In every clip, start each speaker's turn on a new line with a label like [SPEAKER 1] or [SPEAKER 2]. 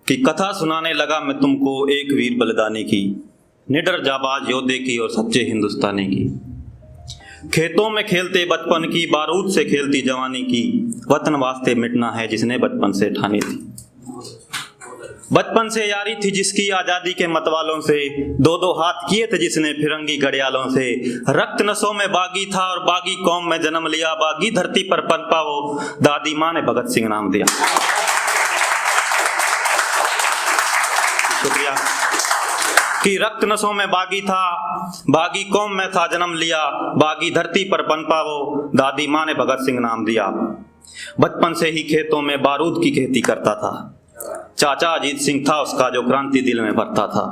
[SPEAKER 1] कि कथा सुनाने लगा मैं तुमको एक वीर बलिदानी की, निडर जाबाज योद्धे की और सच्चे हिंदुस्तानी की। खेतों में खेलते बचपन की, बारूद से खेलती जवानी की, वतन वास्ते मिटना है जिसने बचपन से ठानी थी। बचपन से यारी थी जिसकी आजादी के मतवालों से, दो दो हाथ किए थे जिसने फिरंगी घड़ियालों से। रक्त नसों में बागी था और बागी कौम में जन्म लिया, बागी धरती पर पनपा वो दादी माँ ने भगत सिंह नाम दिया। शुक्रिया। कि रक्त नसों में बागी था, बागी कौम में था जन्म लिया, बागी धरती पर पनपा वो दादी माँ ने भगत सिंह नाम दिया। बचपन से ही खेतों में बारूद की खेती करता था, चाचा अजीत सिंह था उसका जो क्रांति दिल में भरता था।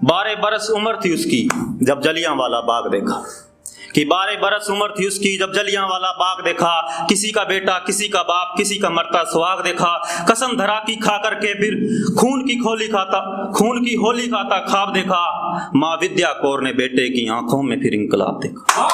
[SPEAKER 1] 12 बरस उम्र थी उसकी जब जलियांवाला बाग देखा, कि 12 बरस उम्र थी उसकी जब जलियांवाला बाग देखा। किसी का बेटा, किसी का बाप, किसी का मरता सुहाग देखा। कसम धरा की खा करके फिर खून की होली खाता ख्वाब देखा। माँ विद्या कौर ने बेटे की आंखों में फिर इंकलाब देखा।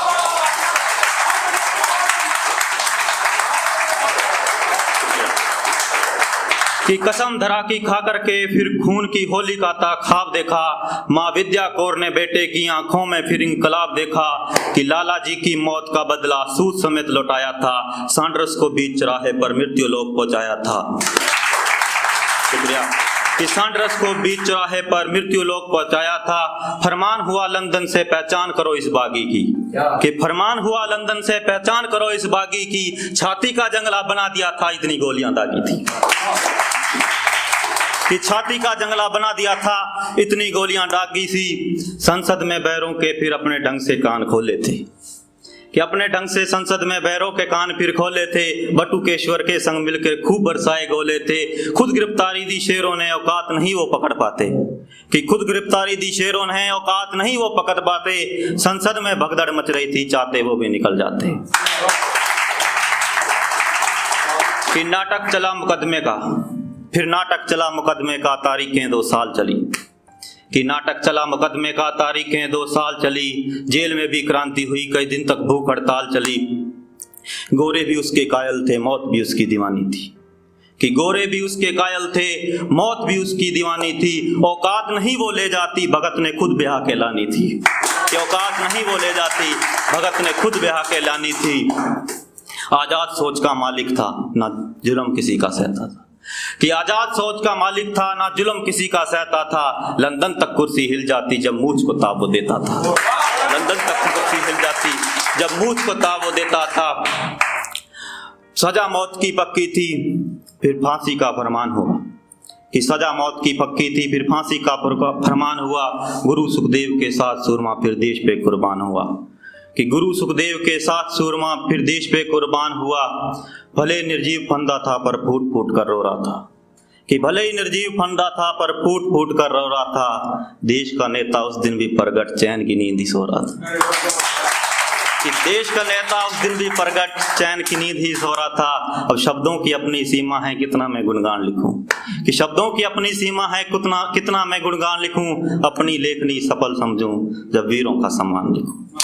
[SPEAKER 1] कि कसम धरा की खा करके फिर खून की होली का था ख्वाब देखा। माँ विद्या कौर ने बेटे की आंखों में फिर इंकलाब देखा। कि लाला जी की मौत का बदला सूद समेत लौटाया था, सांड्रस को बीच चौराहे पर मृत्यु लोक पहुंचाया था। शुक्रिया। कि सांड्रस को बीच चौराहे पर मृत्यु लोक पहुंचाया था। फरमान हुआ लंदन से पहचान करो इस बागी की, कि फरमान हुआ लंदन से पहचान करो इस बागी की। छाती का जंगला बना दिया था इतनी गोलियां दागी थी, कि छाती का जंगला बना दिया था इतनी गोलियां दागी सी। संसद में बैरों के फिर अपने ढंग से कान खोले थे, कि अपने ढंग से संसद में बैरों के कान फिर खोले थे। बटुकेश्वर के संग मिलकर खूब बरसाए गोले थे। खुद गिरफ्तारी दी शेरों ने औकात नहीं वो पकड़ पाते, कि खुद गिरफ्तारी दी शेरों ने औकात नहीं वो पकड़ पाते। संसद में भगदड़ मच रही थी, चाहते वो भी निकल जाते। कि नाटक चला मुकदमे का, फिर नाटक चला मुकदमे का, तारीखें 2 साल चली। कि नाटक चला मुकदमे का, तारीखें 2 साल चली। जेल में भी क्रांति हुई, कई दिन तक भूख हड़ताल चली। गोरे भी उसके कायल थे, मौत भी उसकी दीवानी थी। कि गोरे भी उसके कायल थे, मौत भी उसकी दीवानी थी। औकात नहीं वो ले जाती, भगत ने खुद ब्याह के लानी थी। कि औकात नहीं वो ले जाती, भगत ने खुद ब्याह के लानी थी। आजाद सोच का मालिक था, ना जुल्म किसी का सहता था। कि आजाद सोच का मालिक था, ना जुल्म किसी का सहता था। लंदन तक कुर्सी हिल जाती जब मूछ को ताबो देता था। लंदन तक कुर्सी हिल जाती जब मूछ को ताबो देता था। सजा मौत की पक्की थी, फिर फांसी का फरमान हुआ। कि सजा मौत की पक्की थी, फिर फांसी का फरमान हुआ। गुरु सुखदेव के साथ सूरमा फिर देश पे कुर्बान हुआ। कि गुरु सुखदेव के साथ सूरमा फिर देश पे कुर्बान हुआ। भले निर्जीव फंदा था पर फूट फूट कर रो रहा था। कि भले ही निर्जीव फंदा था पर फूट फूट कर रो रहा था। देश का नेता उस दिन भी प्रगट चैन की नींद ही सो रहा था। कि देश का नेता उस दिन भी प्रगट चैन की नींद ही सो रहा था। अब शब्दों की अपनी सीमा है, कितना मैं गुणगान लिखूं। कि शब्दों की अपनी सीमा है, कितना मैं गुणगान लिखूं। अपनी लेखनी सफल समझूं जब वीरों का सम्मान लिखूं।